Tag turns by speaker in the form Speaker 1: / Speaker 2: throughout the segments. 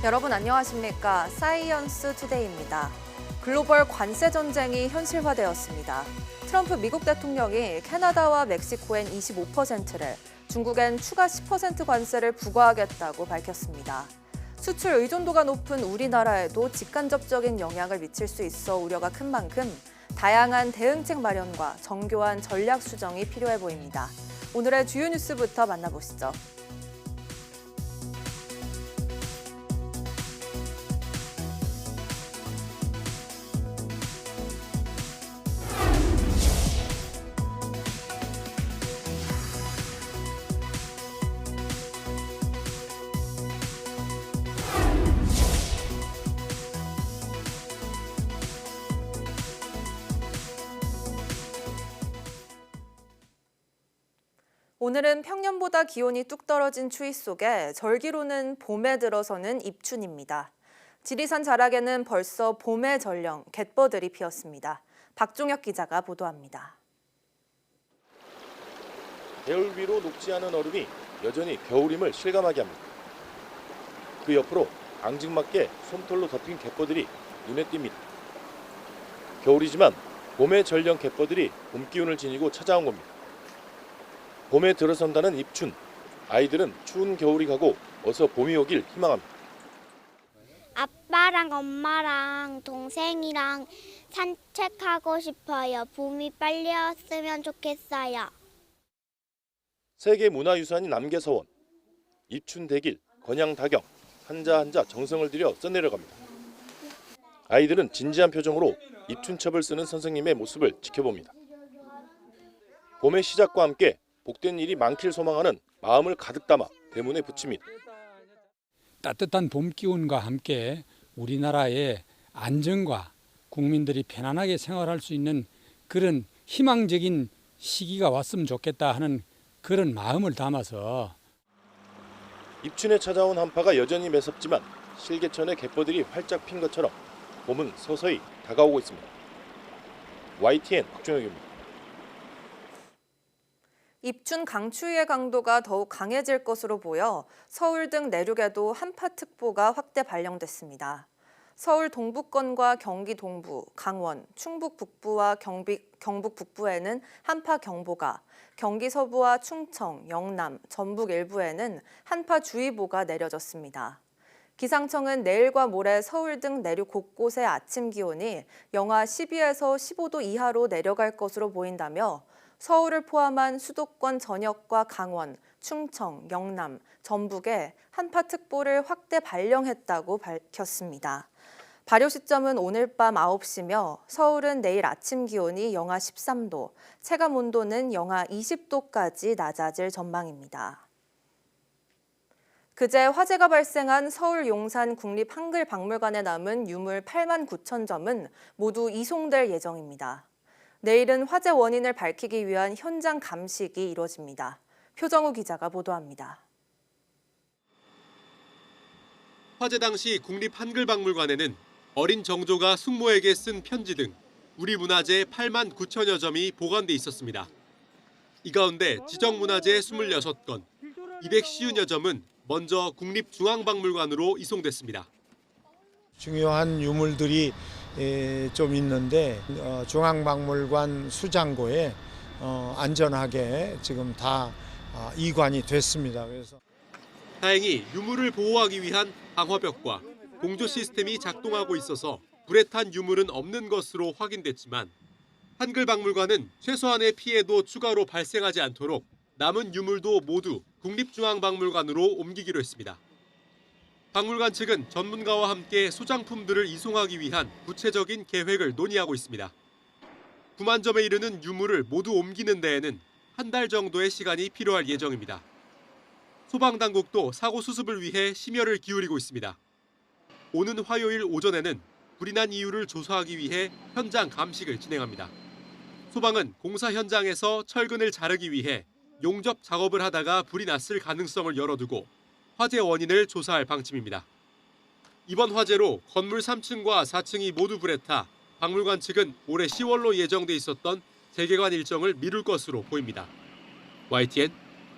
Speaker 1: 여러분 안녕하십니까? 사이언스 투데이입니다. 글로벌 관세 전쟁이 현실화되었습니다. 트럼프 미국 대통령이 캐나다와 멕시코엔 25%를, 중국엔 추가 10% 관세를 부과하겠다고 밝혔습니다. 수출 의존도가 높은 우리나라에도 직간접적인 영향을 미칠 수 있어 우려가 큰 만큼 다양한 대응책 마련과 정교한 전략 수정이 필요해 보입니다. 오늘의 주요 뉴스부터 만나보시죠. 오늘은 평년보다 기온이 뚝 떨어진 추위 속에 절기로는 봄에 들어서는 입춘입니다. 지리산 자락에는 벌써 봄의 전령, 갯벌들이 피었습니다. 박종혁 기자가 보도합니다.
Speaker 2: 배울 위로 녹지 않은 얼음이 여전히 겨울임을 실감하게 합니다. 그 옆으로 앙증맞게 솜털로 덮인 갯벌들이 눈에 띕니다. 겨울이지만 봄의 전령 갯벌들이 봄 기운을 지니고 찾아온 겁니다. 봄에 들어선다는 입춘. 아이들은 추운 겨울이 가고 어서 봄이 오길 희망합니다.
Speaker 3: 아빠랑 엄마랑 동생이랑 산책하고 싶어요. 봄이 빨리 왔으면 좋겠어요.
Speaker 2: 세계문화유산인 남계서원. 입춘 대길, 건양 다경, 한자 한자 정성을 들여 써내려갑니다. 아이들은 진지한 표정으로 입춘첩을 쓰는 선생님의 모습을 지켜봅니다. 봄의 시작과 함께 복된 일이 많길 소망하는 마음을 가득 담아 대문에 붙입니다.
Speaker 4: 따뜻한 봄 기운과 함께 우리나라의 안정과 국민들이 편안하게 생활할 수 있는 그런 희망적인 시기가 왔으면 좋겠다 하는 그런 마음을 담아서
Speaker 2: 입춘에 찾아온 한파가 여전히 매섭지만 실개천의 갯벌들이 활짝 핀 것처럼 봄은 서서히 다가오고 있습니다. YTN 박종혁입니다.
Speaker 1: 입춘 강추위의 강도가 더욱 강해질 것으로 보여 서울 등 내륙에도 한파특보가 확대 발령됐습니다. 서울 동부권과 경기 동부, 강원, 충북 북부와 경북 북부에는 한파경보가, 경기 서부와 충청, 영남, 전북 일부에는 한파주의보가 내려졌습니다. 기상청은 내일과 모레 서울 등 내륙 곳곳의 아침 기온이 영하 12에서 15도 이하로 내려갈 것으로 보인다며 서울을 포함한 수도권 전역과 강원, 충청, 영남, 전북에 한파특보를 확대 발령했다고 밝혔습니다. 발효 시점은 오늘 밤 9시며 서울은 내일 아침 기온이 영하 13도, 체감 온도는 영하 20도까지 낮아질 전망입니다. 그제 화재가 발생한 서울 용산 국립한글박물관에 남은 유물 8만 9천 점은 모두 이송될 예정입니다. 내일은 화재 원인을 밝히기 위한 현장 감식이 이뤄집니다. 표정우 기자가 보도합니다.
Speaker 5: 화재 당시 국립한글박물관에는 어린 정조가 숙모에게 쓴 편지 등 우리 문화재 8만 9천여 점이 보관돼 있었습니다. 이 가운데 지정문화재 26건, 250여 점은 먼저 국립중앙박물관으로 이송됐습니다.
Speaker 6: 중요한 유물들이 좀 있는데 중앙박물관 수장고에 안전하게 지금 다 이관이 됐습니다. 그래서
Speaker 5: 다행히 유물을 보호하기 위한 방화벽과 공조 시스템이 작동하고 있어서 불에 탄 유물은 없는 것으로 확인됐지만 한글박물관은 최소한의 피해도 추가로 발생하지 않도록 남은 유물도 모두 국립중앙박물관으로 옮기기로 했습니다. 박물관 측은 전문가와 함께 소장품들을 이송하기 위한 구체적인 계획을 논의하고 있습니다. 9만 점에 이르는 유물을 모두 옮기는 데에는 한 달 정도의 시간이 필요할 예정입니다. 소방당국도 사고 수습을 위해 심혈을 기울이고 있습니다. 오는 화요일 오전에는 불이 난 이유를 조사하기 위해 현장 감식을 진행합니다. 소방은 공사 현장에서 철근을 자르기 위해 용접 작업을 하다가 불이 났을 가능성을 열어두고 화재 원인을 조사할 방침입니다. 이번 화재로 건물 3층과 4층이 모두 불에 타 박물관 측은 올해 10월로 예정돼 있었던 재개관 일정을 미룰 것으로 보입니다. YTN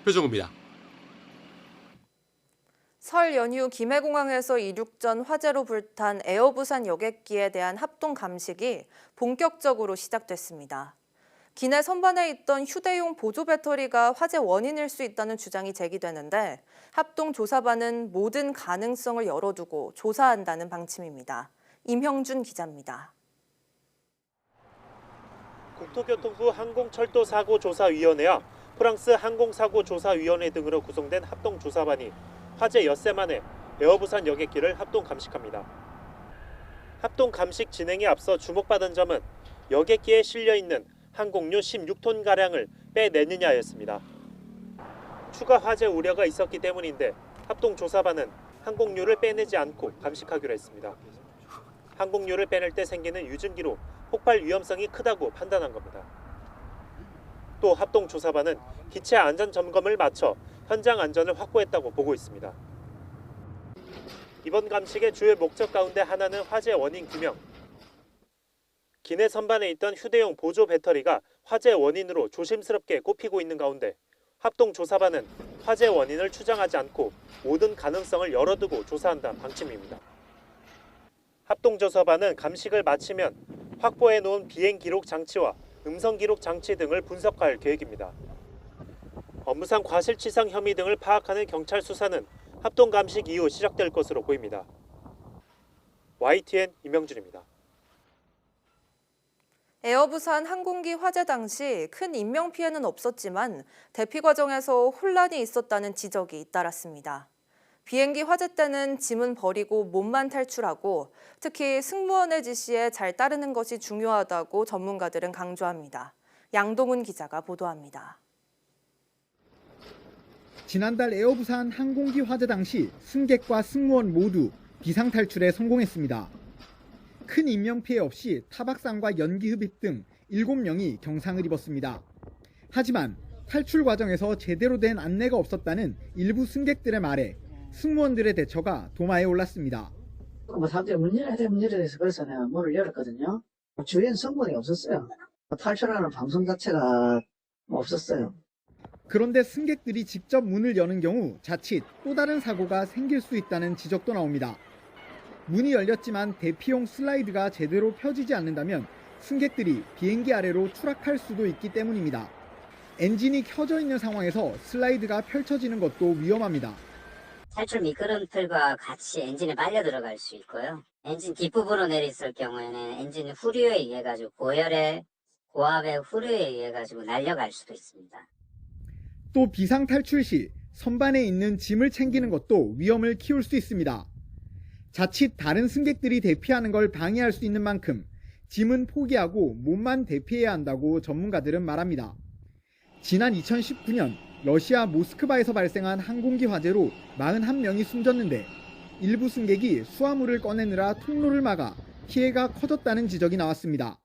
Speaker 5: 표정우입니다.
Speaker 1: 설 연휴 김해공항에서 이륙 전 화재로 불탄 에어부산 여객기에 대한 합동 감식이 본격적으로 시작됐습니다. 기내 선반에 있던 휴대용 보조 배터리가 화재 원인일 수 있다는 주장이 제기되는데 합동조사반은 모든 가능성을 열어두고 조사한다는 방침입니다. 임형준 기자입니다.
Speaker 7: 국토교통부 항공철도사고조사위원회와 프랑스 항공사고조사위원회 등으로 구성된 합동조사반이 화재 엿새 만에 에어부산 여객기를 합동 감식합니다. 합동 감식 진행에 앞서 주목받은 점은 여객기에 실려있는 항공유 16톤가량을 빼내느냐였습니다. 추가 화재 우려가 있었기 때문인데 합동조사반은 항공유를 빼내지 않고 감식하기로 했습니다. 항공유를 빼낼 때 생기는 유증기로 폭발 위험성이 크다고 판단한 겁니다. 또 합동조사반은 기체 안전 점검을 마쳐 현장 안전을 확보했다고 보고 있습니다. 이번 감식의 주요 목적 가운데 하나는 화재 원인 규명. 기내 선반에 있던 휴대용 보조 배터리가 화재 원인으로 조심스럽게 꼽히고 있는 가운데 합동조사반은 화재 원인을 추정하지 않고 모든 가능성을 열어두고 조사한다는 방침입니다. 합동조사반은 감식을 마치면 확보해 놓은 비행 기록 장치와 음성 기록 장치 등을 분석할 계획입니다. 업무상 과실치상 혐의 등을 파악하는 경찰 수사는 합동 감식 이후 시작될 것으로 보입니다. YTN 임영준입니다.
Speaker 1: 에어부산 항공기 화재 당시 큰 인명피해는 없었지만 대피 과정에서 혼란이 있었다는 지적이 잇따랐습니다. 비행기 화재 때는 짐은 버리고 몸만 탈출하고 특히 승무원의 지시에 잘 따르는 것이 중요하다고 전문가들은 강조합니다. 양동훈 기자가 보도합니다.
Speaker 8: 지난달 에어부산 항공기 화재 당시 승객과 승무원 모두 비상탈출에 성공했습니다. 큰 인명피해 없이 타박상과 연기 흡입 등 7명이 경상을 입었습니다. 하지만 탈출 과정에서 제대로 된 안내가 없었다는 일부 승객들의 말에 승무원들의 대처가 도마에 올랐습니다.
Speaker 9: 사람들이 문 열어야 돼, 문 열어야 돼서 그래서 내가 문을 열었거든요. 주위엔 승무원이 없었어요. 탈출하는 방송 자체가 없었어요.
Speaker 8: 그런데 승객들이 직접 문을 여는 경우 자칫 또 다른 사고가 생길 수 있다는 지적도 나옵니다. 문이 열렸지만 대피용 슬라이드가 제대로 펴지지 않는다면 승객들이 비행기 아래로 추락할 수도 있기 때문입니다. 엔진이 켜져 있는 상황에서 슬라이드가 펼쳐지는 것도 위험합니다.
Speaker 10: 탈출 미끄럼틀과 같이 엔진에 빨려 들어갈 수 있고요. 엔진 뒷부분으로 내렸을 경우에는 엔진 후류에 의해 가지고 고압의 후류에 의해 가지고 날려갈 수도 있습니다.
Speaker 8: 또 비상 탈출 시 선반에 있는 짐을 챙기는 것도 위험을 키울 수 있습니다. 자칫 다른 승객들이 대피하는 걸 방해할 수 있는 만큼 짐은 포기하고 몸만 대피해야 한다고 전문가들은 말합니다. 지난 2019년 러시아 모스크바에서 발생한 항공기 화재로 41명이 숨졌는데 일부 승객이 수화물을 꺼내느라 통로를 막아 피해가 커졌다는 지적이 나왔습니다.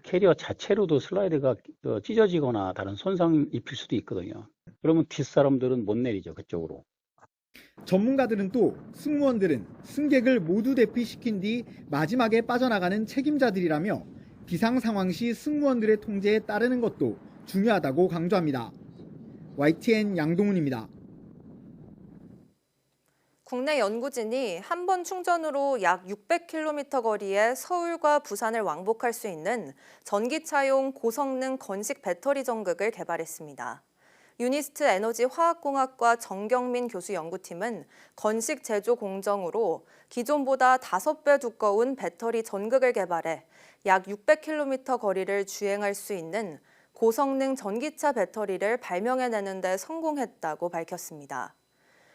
Speaker 11: 캐리어 자체로도 슬라이드가 찢어지거나 다른 손상 입힐 수도 있거든요. 그러면 뒷사람들은 못 내리죠, 그쪽으로.
Speaker 8: 전문가들은 또 승무원들은 승객을 모두 대피시킨 뒤 마지막에 빠져나가는 책임자들이라며 비상 상황 시 승무원들의 통제에 따르는 것도 중요하다고 강조합니다. YTN 양동훈입니다.
Speaker 1: 국내 연구진이 한 번 충전으로 약 600km 거리에 서울과 부산을 왕복할 수 있는 전기차용 고성능 건식 배터리 전극을 개발했습니다. 유니스트 에너지 화학공학과 정경민 교수 연구팀은 건식 제조 공정으로 기존보다 5배 두꺼운 배터리 전극을 개발해 약 600km 거리를 주행할 수 있는 고성능 전기차 배터리를 발명해내는 데 성공했다고 밝혔습니다.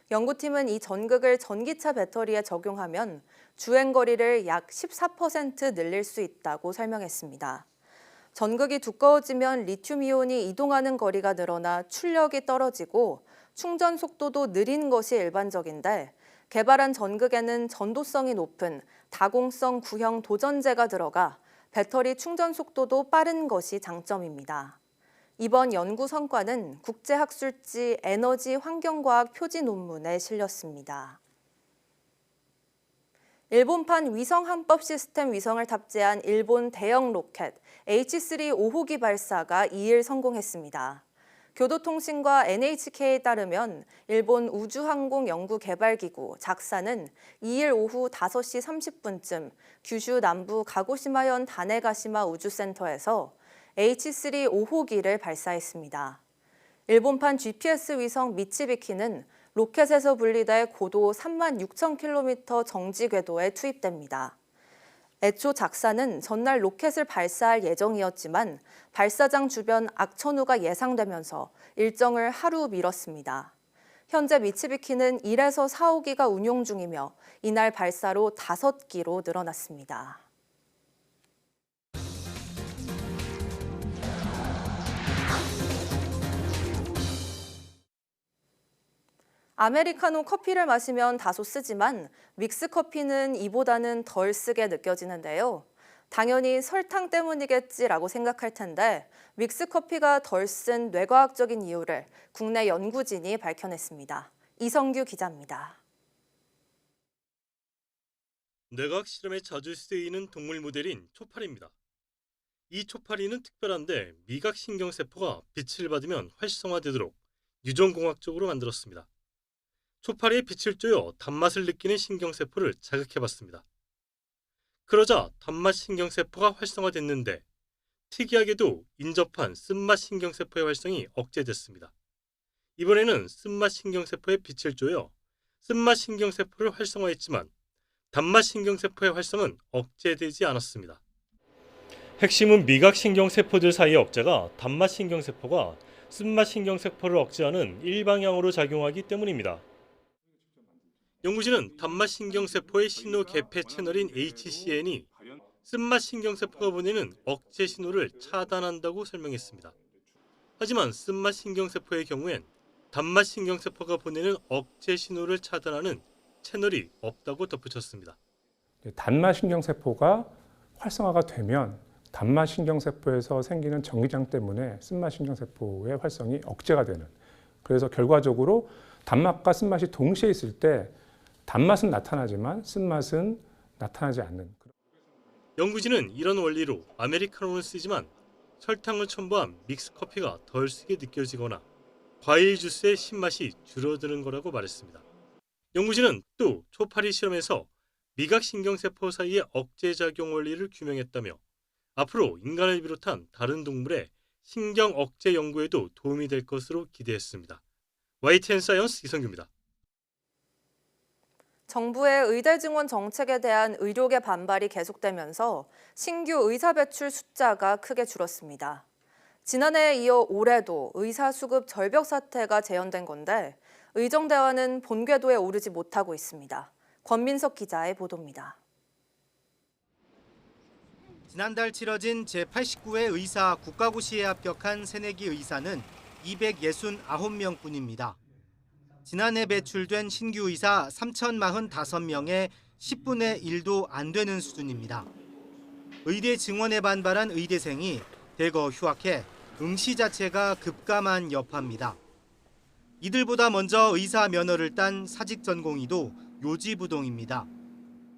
Speaker 1: 연구팀은 이 전극을 전기차 배터리에 적용하면 주행거리를 약 14% 늘릴 수 있다고 설명했습니다. 전극이 두꺼워지면 리튬이온이 이동하는 거리가 늘어나 출력이 떨어지고 충전 속도도 느린 것이 일반적인데 개발한 전극에는 전도성이 높은 다공성 구형 도전제가 들어가 배터리 충전 속도도 빠른 것이 장점입니다. 이번 연구 성과는 국제학술지 에너지 환경과학 표지 논문에 실렸습니다. 일본판 위성 항법 시스템 위성을 탑재한 일본 대형 로켓 H3 5호기 발사가 2일 성공했습니다. 교도통신과 NHK에 따르면 일본 우주항공연구개발기구 작사는 2일 오후 5시 30분쯤 규슈 남부 가고시마현 다네가시마 우주센터에서 H3 5호기를 발사했습니다. 일본판 GPS 위성 미치비키는 로켓에서 분리돼 고도 36,000km 정지 궤도에 투입됩니다. 애초 작사는 전날 로켓을 발사할 예정이었지만 발사장 주변 악천후가 예상되면서 일정을 하루 미뤘습니다. 현재 미치비키는 1에서 4호기가 운용 중이며 이날 발사로 5기로 늘어났습니다. 아메리카노 커피를 마시면 다소 쓰지만 믹스커피는 이보다는 덜 쓰게 느껴지는데요. 당연히 설탕 때문이겠지라고 생각할 텐데 믹스커피가 덜 쓴 뇌과학적인 이유를 국내 연구진이 밝혀냈습니다. 이성규 기자입니다.
Speaker 12: 뇌과학 실험에 자주 쓰이는 동물 모델인 초파리입니다. 이 초파리는 특별한데 미각신경세포가 빛을 받으면 활성화되도록 유전공학적으로 만들었습니다. 초파리의 빛을 쬐어 단맛을 느끼는 신경세포를 자극해봤습니다. 그러자 단맛 신경세포가 활성화됐는데 특이하게도 인접한 쓴맛 신경세포의 활성이 억제됐습니다. 이번에는 쓴맛 신경세포의 빛을 쬐어 쓴맛 신경세포를 활성화했지만 단맛 신경세포의 활성은 억제되지 않았습니다. 핵심은 미각신경세포들 사이의 억제가 단맛 신경세포가 쓴맛 신경세포를 억제하는 일방향으로 작용하기 때문입니다. 연구진은 단맛 신경세포의 신호 개폐 채널인 HCN이 쓴맛 신경세포가 보내는 억제 신호를 차단한다고 설명했습니다. 하지만 쓴맛 신경세포의 경우엔 단맛 신경세포가 보내는 억제 신호를 차단하는 채널이 없다고 덧붙였습니다.
Speaker 13: 단맛 신경세포가 활성화가 되면 단맛 신경세포에서 생기는 전기장 때문에 쓴맛 신경세포의 활성이 억제가 되는, 그래서 결과적으로 단맛과 쓴맛이 동시에 있을 때 단맛은 나타나지만 쓴맛은 나타나지 않는.
Speaker 12: 연구진은 이런 원리로 아메리카노를 쓰지만 설탕을 첨부한 믹스커피가 덜 쓰게 느껴지거나 과일 주스의 신맛이 줄어드는 거라고 말했습니다. 연구진은 또 초파리 실험에서 미각신경세포 사이의 억제작용 원리를 규명했다며 앞으로 인간을 비롯한 다른 동물의 신경 억제 연구에도 도움이 될 것으로 기대했습니다. YTN 사이언스 이성규입니다.
Speaker 1: 정부의 의대 증원 정책에 대한 의료계 반발이 계속되면서 신규 의사 배출 숫자가 크게 줄었습니다. 지난해에 이어 올해도 의사 수급 절벽 사태가 재현된 건데 의정대와는 본궤도에 오르지 못하고 있습니다. 권민석 기자의 보도입니다.
Speaker 14: 지난달 치러진 제89회 의사 국가고시에 합격한 새내기 의사는 269명뿐입니다. 지난해 배출된 신규 의사 3,045명의 10분의 1도 안 되는 수준입니다. 의대 증원에 반발한 의대생이 대거 휴학해 응시 자체가 급감한 여파입니다. 이들보다 먼저 의사 면허를 딴 사직 전공의도 요지부동입니다.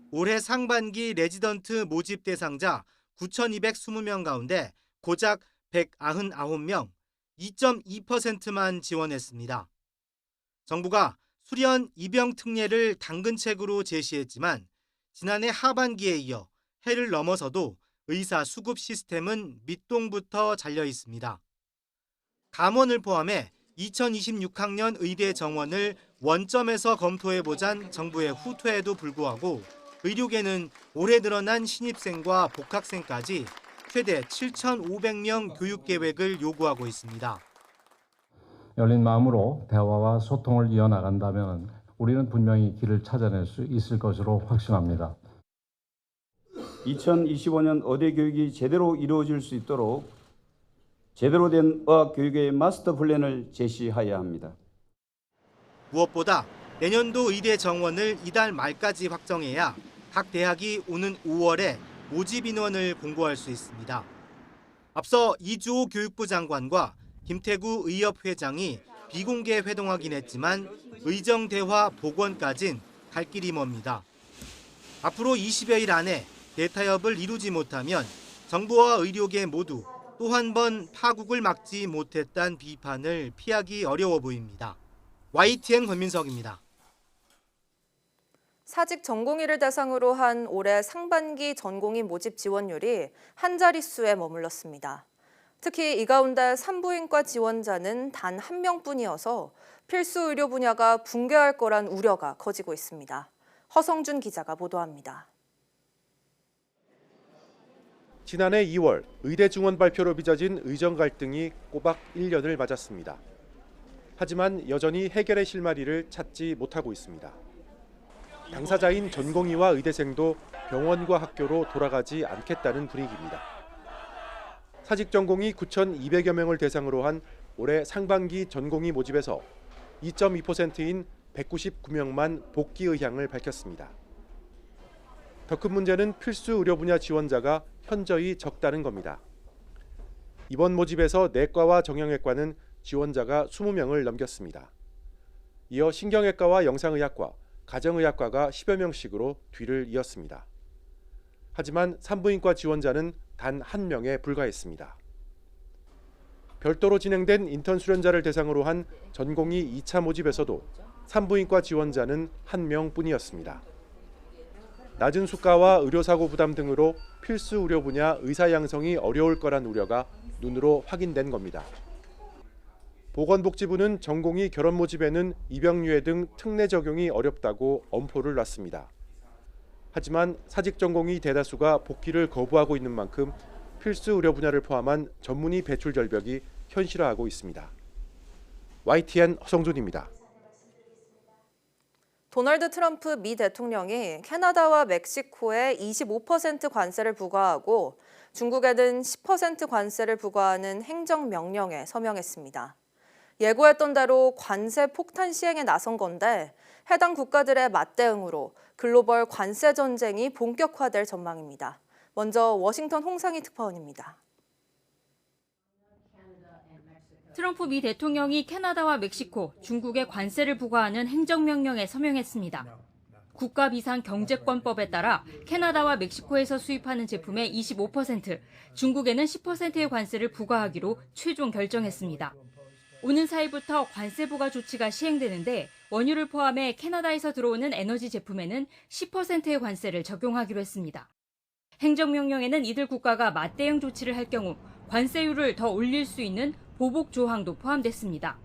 Speaker 14: 올해 상반기 레지던트 모집 대상자 9,220명 가운데 고작 199명, 2.2%만 지원했습니다. 정부가 수련 입영 특례를 당근책으로 제시했지만 지난해 하반기에 이어 해를 넘어서도 의사 수급 시스템은 밑동부터 잘려 있습니다. 감원을 포함해 2026학년 의대 정원을 원점에서 검토해보잔 정부의 후퇴에도 불구하고 의료계는 올해 늘어난 신입생과 복학생까지 최대 7,500명 교육 계획을 요구하고 있습니다.
Speaker 15: 열린 마음으로 대화와 소통을 이어나간다면 우리는 분명히 길을 찾아낼 수 있을 것으로 확신합니다.
Speaker 16: 2025년 의대 교육이 제대로 이루어질 수 있도록 제대로 된 의학 교육의 마스터 플랜을 제시해야 합니다.
Speaker 14: 무엇보다 내년도 의대 정원을 이달 말까지 확정해야 각 대학이 오는 5월에 모집 인원을 공고할 수 있습니다. 앞서 이주호 교육부 장관과 김태구 의협 회장이 비공개 회동하긴 했지만 의정 대화 복원까진 갈 길이 멉니다. 앞으로 20여일 안에 대타협을 이루지 못하면 정부와 의료계 모두 또 한 번 파국을 막지 못했다는 비판을 피하기 어려워 보입니다. YTN 권민석입니다.
Speaker 1: 사직 전공의를 대상으로 한 올해 상반기 전공의 모집 지원율이 한 자릿수에 머물렀습니다. 특히 이 가운데 산부인과 지원자는 단 1명뿐이어서 필수 의료 분야가 붕괴할 거란 우려가 커지고 있습니다. 허성준 기자가 보도합니다.
Speaker 17: 지난해 2월 의대 중원 발표로 빚어진 의정 갈등이 꼬박 1년을 맞았습니다. 하지만 여전히 해결의 실마리를 찾지 못하고 있습니다. 당사자인 전공의와 의대생도 병원과 학교로 돌아가지 않겠다는 분위기입니다. 사직 전공의 9,200여 명을 대상으로 한 올해 상반기 전공의 모집에서 2.2%인 199명만 복귀 의향을 밝혔습니다. 더 큰 문제는 필수 의료 분야 지원자가 현저히 적다는 겁니다. 이번 모집에서 내과와 정형외과는 지원자가 20명을 넘겼습니다. 이어 신경외과와 영상의학과, 가정의학과가 10여 명씩으로 뒤를 이었습니다. 하지만 산부인과 지원자는 단 1명에 불과했습니다. 별도로 진행된 인턴 수련자를 대상으로 한 전공의 2차 모집에서도 산부인과 지원자는 1명뿐이었습니다. 낮은 수가와 의료사고 부담 등으로 필수 의료 분야 의사 양성이 어려울 거란 우려가 눈으로 확인된 겁니다. 보건복지부는 전공의 결혼 모집에는 입영유예 등 특례 적용이 어렵다고 엄포를 놨습니다. 하지만 사직 전공의 대다수가 복귀를 거부하고 있는 만큼 필수 의료 분야를 포함한 전문의 배출 절벽이 현실화하고 있습니다. YTN 허성준입니다.
Speaker 1: 도널드 트럼프 미 대통령이 캐나다와 멕시코에 25% 관세를 부과하고 중국에는 10% 관세를 부과하는 행정명령에 서명했습니다. 예고했던 대로 관세 폭탄 시행에 나선 건데 해당 국가들의 맞대응으로 글로벌 관세 전쟁이 본격화될 전망입니다. 먼저 워싱턴 홍상희 특파원입니다.
Speaker 18: 트럼프 미 대통령이 캐나다와 멕시코, 중국에 관세를 부과하는 행정명령에 서명했습니다. 국가비상경제권법에 따라 캐나다와 멕시코에서 수입하는 제품의 25%, 중국에는 10%의 관세를 부과하기로 최종 결정했습니다. 오는 4일부터 관세 부과 조치가 시행되는데 원유를 포함해 캐나다에서 들어오는 에너지 제품에는 10%의 관세를 적용하기로 했습니다. 행정명령에는 이들 국가가 맞대응 조치를 할 경우 관세율을 더 올릴 수 있는 보복 조항도 포함됐습니다.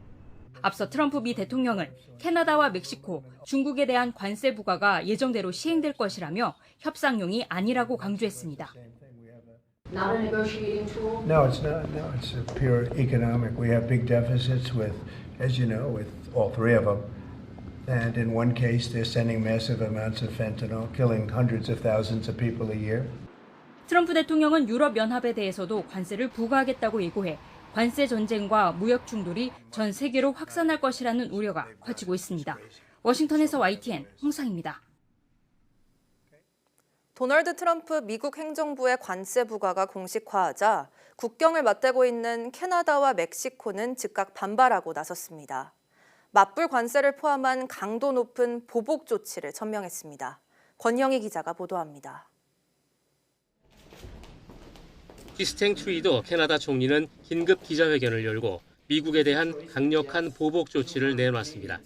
Speaker 18: 앞서 트럼프 미 대통령은 캐나다와 멕시코, 중국에 대한 관세 부과가 예정대로 시행될 것이라며 협상용이 아니라고 강조했습니다.
Speaker 19: Not a negotiating tool?
Speaker 20: No, it's not. No, it's pure economic. We have big deficits with, as you know, with all three of them. And in one case, they're sending massive amounts of fentanyl, killing hundreds of thousands of people a year.
Speaker 18: 트럼프 대통령은 유럽연합에 대해서도 관세를 부과하겠다고 예고해 관세 전쟁과 무역 충돌이 전 세계로 확산할 것이라는 우려가 커지고 있습니다. 워싱턴에서 YTN 홍상입니다.
Speaker 1: 도널드 트럼프 미국 행정부의 관세 부과가 공식화하자 국경을 맞대고 있는 캐나다와 멕시코는 즉각 반발하고 나섰습니다. 맞불 관세를 포함한 강도 높은 보복 조치를 천명했습니다. 권영희 기자가 보도합니다.
Speaker 21: 크리스틴 트루도 캐나다 총리는 긴급 기자회견을 열고 미국에 대한 강력한 보복 조치를 내놨습니다.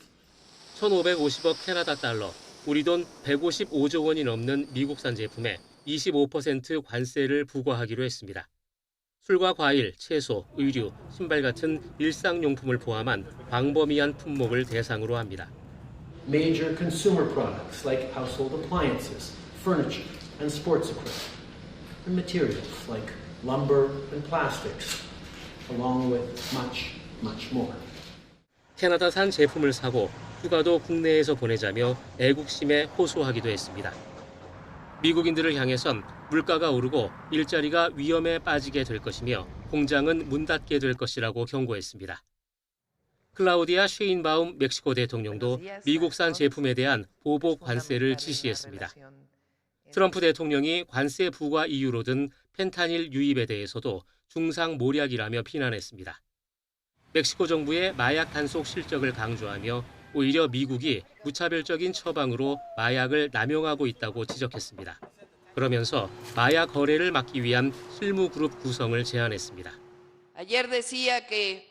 Speaker 21: 1,550억 캐나다 달러, 우리 돈 155조 원이 넘는 미국산 제품에 25% 관세를 부과하기로 했습니다. 술과 과일, 채소, 의류, 신발 같은 일상용품을 포함한 광범위한 품목을 대상으로 합니다.
Speaker 22: Major consumer products like household appliances, furniture, and sports equipment, and materials like lumber and plastics, along with much, much more.
Speaker 21: 캐나다산 제품을 사고 휴가도 국내에서 보내자며 애국심에 호소하기도 했습니다. 미국인들을 향해선 물가가 오르고 일자리가 위험에 빠지게 될 것이며 공장은 문 닫게 될 것이라고 경고했습니다. 클라우디아 쉐인바움 멕시코 대통령도 미국산 제품에 대한 보복 관세를 지시했습니다. 트럼프 대통령이 관세 부과 이유로 든 펜타닐 유입에 대해서도 중상모략이라며 비난했습니다. 멕시코 정부의 마약 단속 실적을 강조하며 오히려 미국이 무차별적인 처방으로 마약을 남용하고 있다고 지적했습니다. 그러면서 마약 거래를 막기 위한 실무 그룹 구성을 제안했습니다.
Speaker 3: Ayer decía que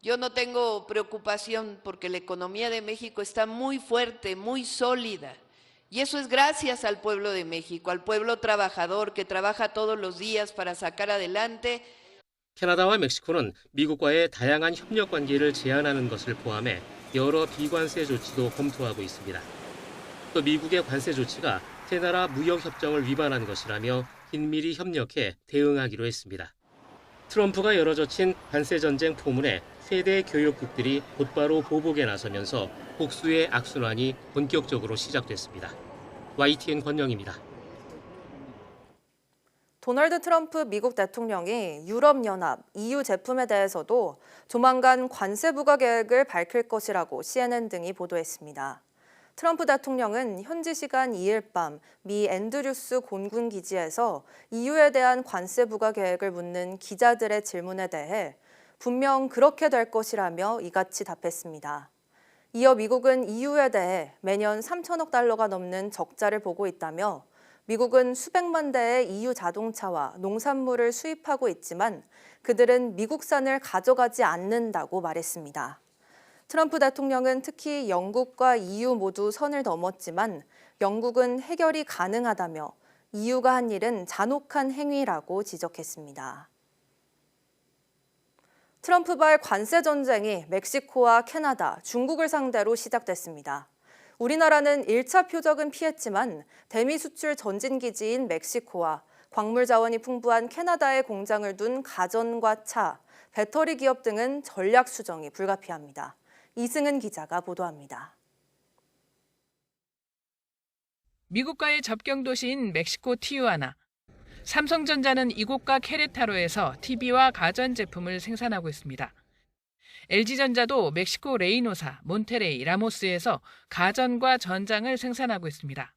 Speaker 3: yo no tengo preocupación porque la economía de México está muy fuerte, muy sólida. Y eso es gracias al pueblo de México, al pueblo trabajador que trabaja todos los días para sacar adelante.
Speaker 21: 캐나다와 멕시코는 미국과의 다양한 협력 관계를 제한하는 것을 포함해 여러 비관세 조치도 검토하고 있습니다. 또 미국의 관세 조치가 세 나라 무역 협정을 위반한 것이라며 긴밀히 협력해 대응하기로 했습니다. 트럼프가 열어젖힌 관세 전쟁 포문에 세대 교역국들이 곧바로 보복에 나서면서 복수의 악순환이 본격적으로 시작됐습니다. YTN 권영입니다.
Speaker 1: 도널드 트럼프 미국 대통령이 유럽연합, EU 제품에 대해서도 조만간 관세 부과 계획을 밝힐 것이라고 CNN 등이 보도했습니다. 트럼프 대통령은 현지 시간 2일 밤 미 앤드류스 공군 기지에서 EU에 대한 관세 부과 계획을 묻는 기자들의 질문에 대해 분명 그렇게 될 것이라며 이같이 답했습니다. 이어 미국은 EU에 대해 매년 3천억 달러가 넘는 적자를 보고 있다며 미국은 수백만 대의 EU 자동차와 농산물을 수입하고 있지만 그들은 미국산을 가져가지 않는다고 말했습니다. 트럼프 대통령은 특히 영국과 EU 모두 선을 넘었지만 영국은 해결이 가능하다며 EU가 한 일은 잔혹한 행위라고 지적했습니다. 트럼프발 관세 전쟁이 멕시코와 캐나다, 중국을 상대로 시작됐습니다. 우리나라는 1차 표적은 피했지만 대미 수출 전진기지인 멕시코와 광물 자원이 풍부한 캐나다에 공장을 둔 가전과 차, 배터리 기업 등은 전략 수정이 불가피합니다. 이승은 기자가 보도합니다.
Speaker 4: 미국과의 접경 도시인 멕시코 티유아나. 삼성전자는 이곳과 케레타로에서 TV와 가전 제품을 생산하고 있습니다. LG전자도 멕시코 레이노사, 몬테레이, 라모스에서 가전과 전장을 생산하고 있습니다.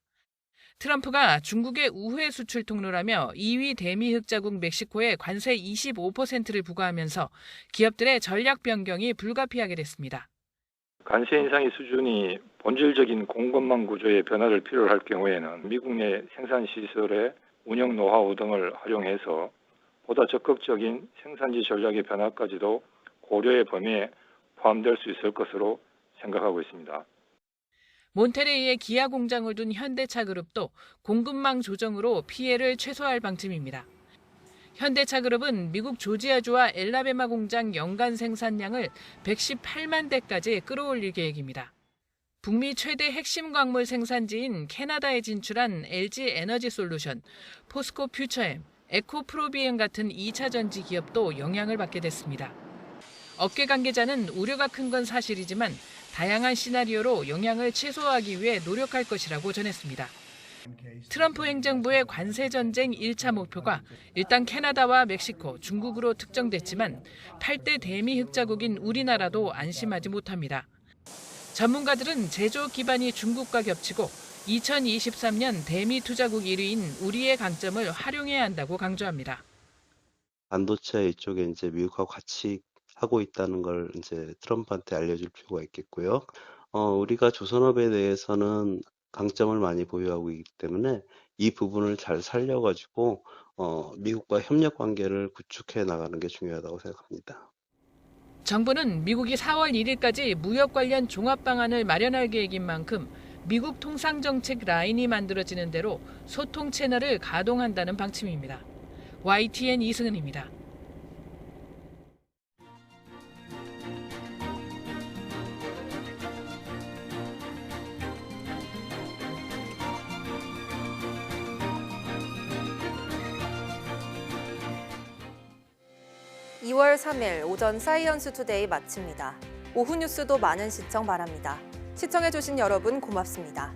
Speaker 4: 트럼프가 중국의 우회 수출 통로라며 2위 대미 흑자국 멕시코에 관세 25%를 부과하면서 기업들의 전략 변경이 불가피하게 됐습니다.
Speaker 23: 관세 인상의 수준이 본질적인 공급망 구조의 변화를 필요로 할 경우에는 미국 내 생산 시설의 운영 노하우 등을 활용해서 보다 적극적인 생산지 전략의 변화까지도 고려의 범위에 포함될 수 있을 것으로 생각하고 있습니다.
Speaker 4: 몬테레이에 기아 공장을 둔 현대차 그룹도 공급망 조정으로 피해를 최소화할 방침입니다. 현대차 그룹은 미국 조지아주와 엘라베마 공장 연간 생산량을 118만 대까지 끌어올릴 계획입니다. 북미 최대 핵심 광물 생산지인 캐나다에 진출한 LG 에너지 솔루션, 포스코 퓨처엠, 에코프로비엠 같은 2차 전지 기업도 영향을 받게 됐습니다. 업계 관계자는 우려가 큰 건 사실이지만 다양한 시나리오로 영향을 최소화하기 위해 노력할 것이라고 전했습니다. 트럼프 행정부의 관세 전쟁 1차 목표가 일단 캐나다와 멕시코, 중국으로 특정됐지만 8대 대미 흑자국인 우리나라도 안심하지 못합니다. 전문가들은 제조업 기반이 중국과 겹치고 2023년 대미 투자국 1위인 우리의 강점을 활용해야 한다고 강조합니다.
Speaker 24: 반도체 이쪽에 이제 미국과 같이 하고 있다는 걸 이제 트럼프한테 알려줄 필요가 있겠고요. 우리가 조선업에 대해서는 강점을 많이 보유하고 있기 때문에 이 부분을 잘 살려가지고 미국과 협력 관계를 구축해 나가는 게 중요하다고 생각합니다.
Speaker 4: 정부는 미국이 4월 1일까지 무역 관련 종합 방안을 마련할 계획인 만큼 미국 통상정책 라인이 만들어지는 대로 소통 채널을 가동한다는 방침입니다. YTN 이승은입니다.
Speaker 1: (2월 3일) 오전 사이언스 투데이 마칩니다. 오후 뉴스도 많은 시청 바랍니다. 시청해주신 여러분 고맙습니다.